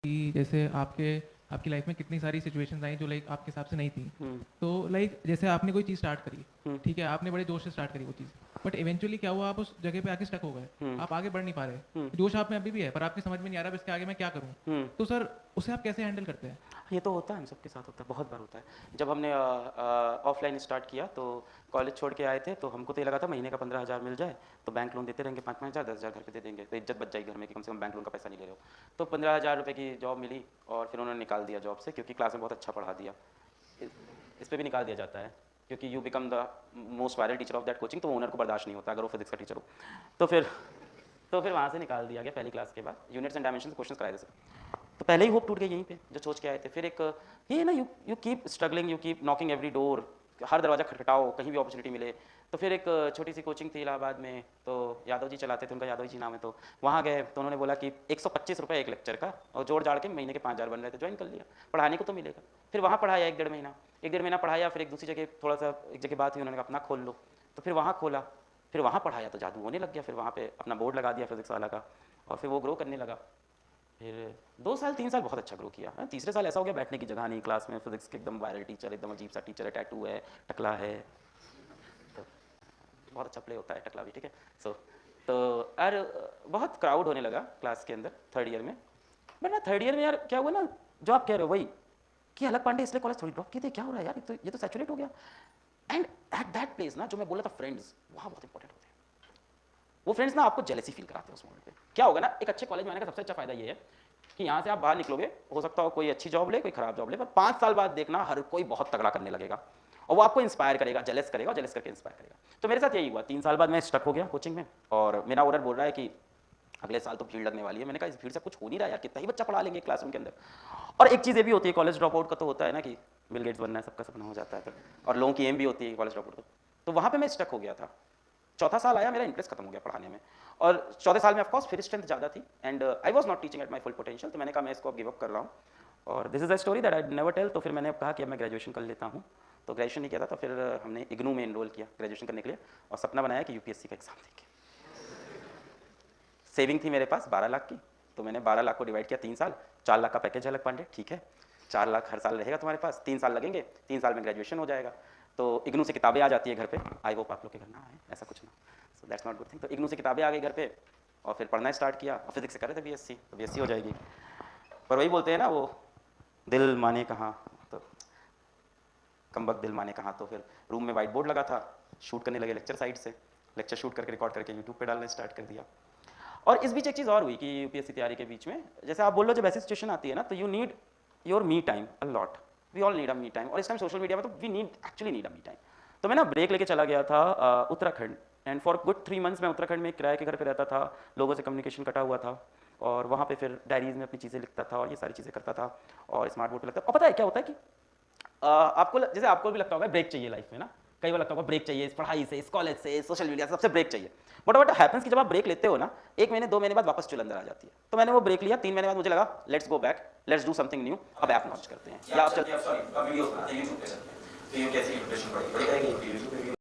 कि जैसे आपकी लाइफ में कितनी सारी सिचुएशंस आई जो लाइक आपके हिसाब से नहीं थी। हम्म। तो लाइक जैसे आपने कोई चीज़ स्टार्ट करी, हम्म। ठीक है, आपने बड़े जोश से स्टार्ट करी वो चीज़, बट इवेंचुअली क्या हुआ, आप उस जगह पे आके स्टक हो गए, हम्म। आप आगे बढ़ नहीं पा रहे। हम्म। जोश आप में अभी भी है पर आपकी समझ में नहीं आ रहा अब इसके आगे मैं क्या करूँ। हम्म। तो सर उसे आप कैसे हैंडल करते हैं? ये तो होता है, हम सबके साथ होता है, बहुत बार होता है। जब हमने ऑफलाइन स्टार्ट किया तो कॉलेज छोड़ के आए थे, तो हमको तो ये लगा था महीने का 15,000 मिल जाए तो बैंक लोन देते रहेंगे, 5-5 हज़ार 10,000 घर पे दे देंगे तो इज्जत बच जाएगी घर में कि कम से कम बैंक लोन का पैसा नहीं ले रहे हो। तो 15,000 रुपये की जॉब मिली और फिर उन्होंने निकाल दिया जॉब से, क्योंकि क्लास में बहुत अच्छा पढ़ा दिया। इस पर भी निकाल दिया जाता है क्योंकि you become the most viral teacher of that coaching, तो ओनर को बर्दाश्त नहीं होता अगर वो फिजिक्स का टीचर हो। तो फिर वहाँ से निकाल दिया गया पहली क्लास के बाद। यूनिट्स एंड डायमेंशन क्वेश्चन कराए थे, तो पहले ही होप टूट गई यहीं पे जो सोच के आए थे। फिर एक ये ना, you keep struggling, you keep knocking every door, हर दरवाजा खटखटाओ कहीं भी अपॉर्चुनिटी मिले। तो फिर एक छोटी सी कोचिंग थी इलाहाबाद में, तो यादव जी चलाते थे, उनका यादव जी नाम है, तो वहाँ गए तो उन्होंने बोला कि 125 रुपये एक लेक्चर का, और जोड़ जाड़ के महीने के 5,000 बन रहे थे। ज्वाइन कर लिया, पढ़ाने को तो मिलेगा। फिर वहाँ पढ़ाया एक डेढ़ महीना पढ़ाया। फिर एक दूसरी जगह थोड़ा सा एक जगह बात हुई, उन्होंने कहा अपना खोल लो, तो फिर वहाँ खोला। फिर वहाँ पढ़ाया तो जादू होने लग गया। फिर वहाँ पे अपना बोर्ड लगा दिया फिजिक्स वाला का, और फिर वो ग्रो करने लगा। फिर 2 साल 3 साल बहुत अच्छा ग्रो किया है। तीसरे साल ऐसा हो गया बैठने की जगह नहीं क्लास में, फिजिक्स के एकदम वायरल टीचर, एकदम अजीब सा टीचर है, टैटू है, टकला है, तो बहुत अच्छा प्ले होता है टकला भी, ठीक है। तो यार बहुत क्राउड होने लगा क्लास के अंदर थर्ड ईयर में। बट ना थर्ड ईयर में यार क्या हुआ ना, जो आप कह रहे हो वही, कि अलग पांडे इसलिए कॉलेज थोड़ी ड्रॉप किए थे, क्या हो रहा है यार, ये तो सैचुरेट हो गया। एंड एट दैट प्लेस ना, जो मैं बोला था फ्रेंड्स, वहाँ बहुत इंपॉर्टेंट होते हैं। वो फ्रेंड्स ना आपको जेलसी फील कराते हैं उस मोमेंट पे। क्या होगा ना, एक अच्छे कॉलेज में आने का सबसे अच्छा फायदा ये है कि यहाँ से आप बाहर निकलोगे, हो सकता हो कोई अच्छी जॉब ले, कोई खराब जॉब ले, पर 5 साल बाद देखना हर कोई बहुत तगड़ा करने लगेगा और वो आपको इंस्पायर करेगा, जेलस करेगा, और जेलस करके इंस्पायर करेगा। तो मेरे साथ यही हुआ। 3 साल बाद मैं स्टक हो गया कोचिंग में, और मेरा ओनर बोल रहा है कि अगले साल तो भीड़ लगने वाली है। मैंने कहा इस भीड़ से कुछ हो नहीं रहा यार, कितना ही बच्चा पढ़ा लेंगे क्लासरूम के अंदर। और एक चीज़ ये भी होती है कॉलेज ड्रॉप आउट का, तो होता है ना कि बिल गेट्स बनना है, सबका सपना हो जाता है, और लोगों की एम भी होती है कॉलेज ड्रॉप आउट। तो वहाँ पर मैं स्टक हो गया था। चौथा साल आया, मेरा इंटरेस्ट खत्म हो गया पढ़ाने में, और चौथे साल में ऑफकोर्स फिर स्ट्रेंथ ज़्यादा थी, and I was not teaching at my full potential. तो मैंने कहा मैं इसको अब गिव अप कर रहा हूँ, और this is a story that I never tell. तो फिर मैंने अब कहा कि अब मैं ग्रेजुएशन कर लेता हूँ। तो ग्रेजुएशन नहीं किया था, तो फिर हमने इग्नू में इनरोल किया ग्रेजुएशन करने के लिए, और सपना बनाया कि यूपीएससी का एग्जाम देंगे। सेविंग थी मेरे पास 12 लाख की, तो मैंने 12 लाख को डिवाइड किया 3 साल। 4 लाख का पैकेज है अलग पांडे, ठीक है, 4 लाख हर साल रहेगा तुम्हारे पास, 3 साल लगेंगे, 3 साल में ग्रेजुएशन हो जाएगा। तो इग्नू से किताबें आ जाती है घर पे, आई होप आप लोग के घर ना आए, ऐसा कुछ ना, so that's not good thing. तो इग्नू से किताबें आ गई घर पे, और फिर पढ़ना स्टार्ट किया। और फिजिक्स से कर रहे थे बीएससी, तो बीएससी हो जाएगी। पर वही बोलते हैं ना, वो दिल माने कहाँ, तो कमबख्त दिल माने कहाँ। तो फिर रूम में वाइट बोर्ड लगा था, शूट करने लगे लेक्चर साइड से, लेक्चर शूट करके रिकॉर्ड करके यूट्यूब पे डालना स्टार्ट कर दिया। और इस बीच एक चीज़ और हुई कि यूपीएससी तैयारी के बीच में, जैसे आप बोल लो जब ऐसी सिचुएशन आती है ना, तो you need your me time a lot, we all need a me time. और इस टाइम सोशल मीडिया में तो we need actually need a me time. तो मैं ना ब्रेक लेके चला गया था Uttarakhand, and for good 3 months मैं उत्तराखंड में किराए के घर पे रहता था, लोगों से कम्युनिकेशन कटा हुआ था, और वहाँ पे फिर डायरीज में अपनी चीज़ें लिखता था और ये सारी चीज़ें करता था, और स्मार्ट बोर्ड पे लगता। और पता है क्या होता है कि आपको जैसे आपको भी लगता होगा ब्रेक चाहिए लाइफ में ना, कई बार लगता होगा ब्रेक चाहिए इस पढ़ाई से, इस कॉलेज से, सोशल मीडिया से, सबसे ब्रेक चाहिए। बट व्हाट हैपेंस कि जब आप ब्रेक लेते हो ना, 1 महीने 2 महीने बाद वापस चुल अंदर आ जाती है। तो मैंने वो ब्रेक लिया, 3 महीने बाद मुझे लगा let's go back, let's do something new, अब ऐप लॉन्च करते हैं, या आप चलते हैं, सॉरी अब वीडियोस बनाते हैं यूट्यूब पे चलते हैं। तो ये कैसी इंप्रेशन पड़ेगी,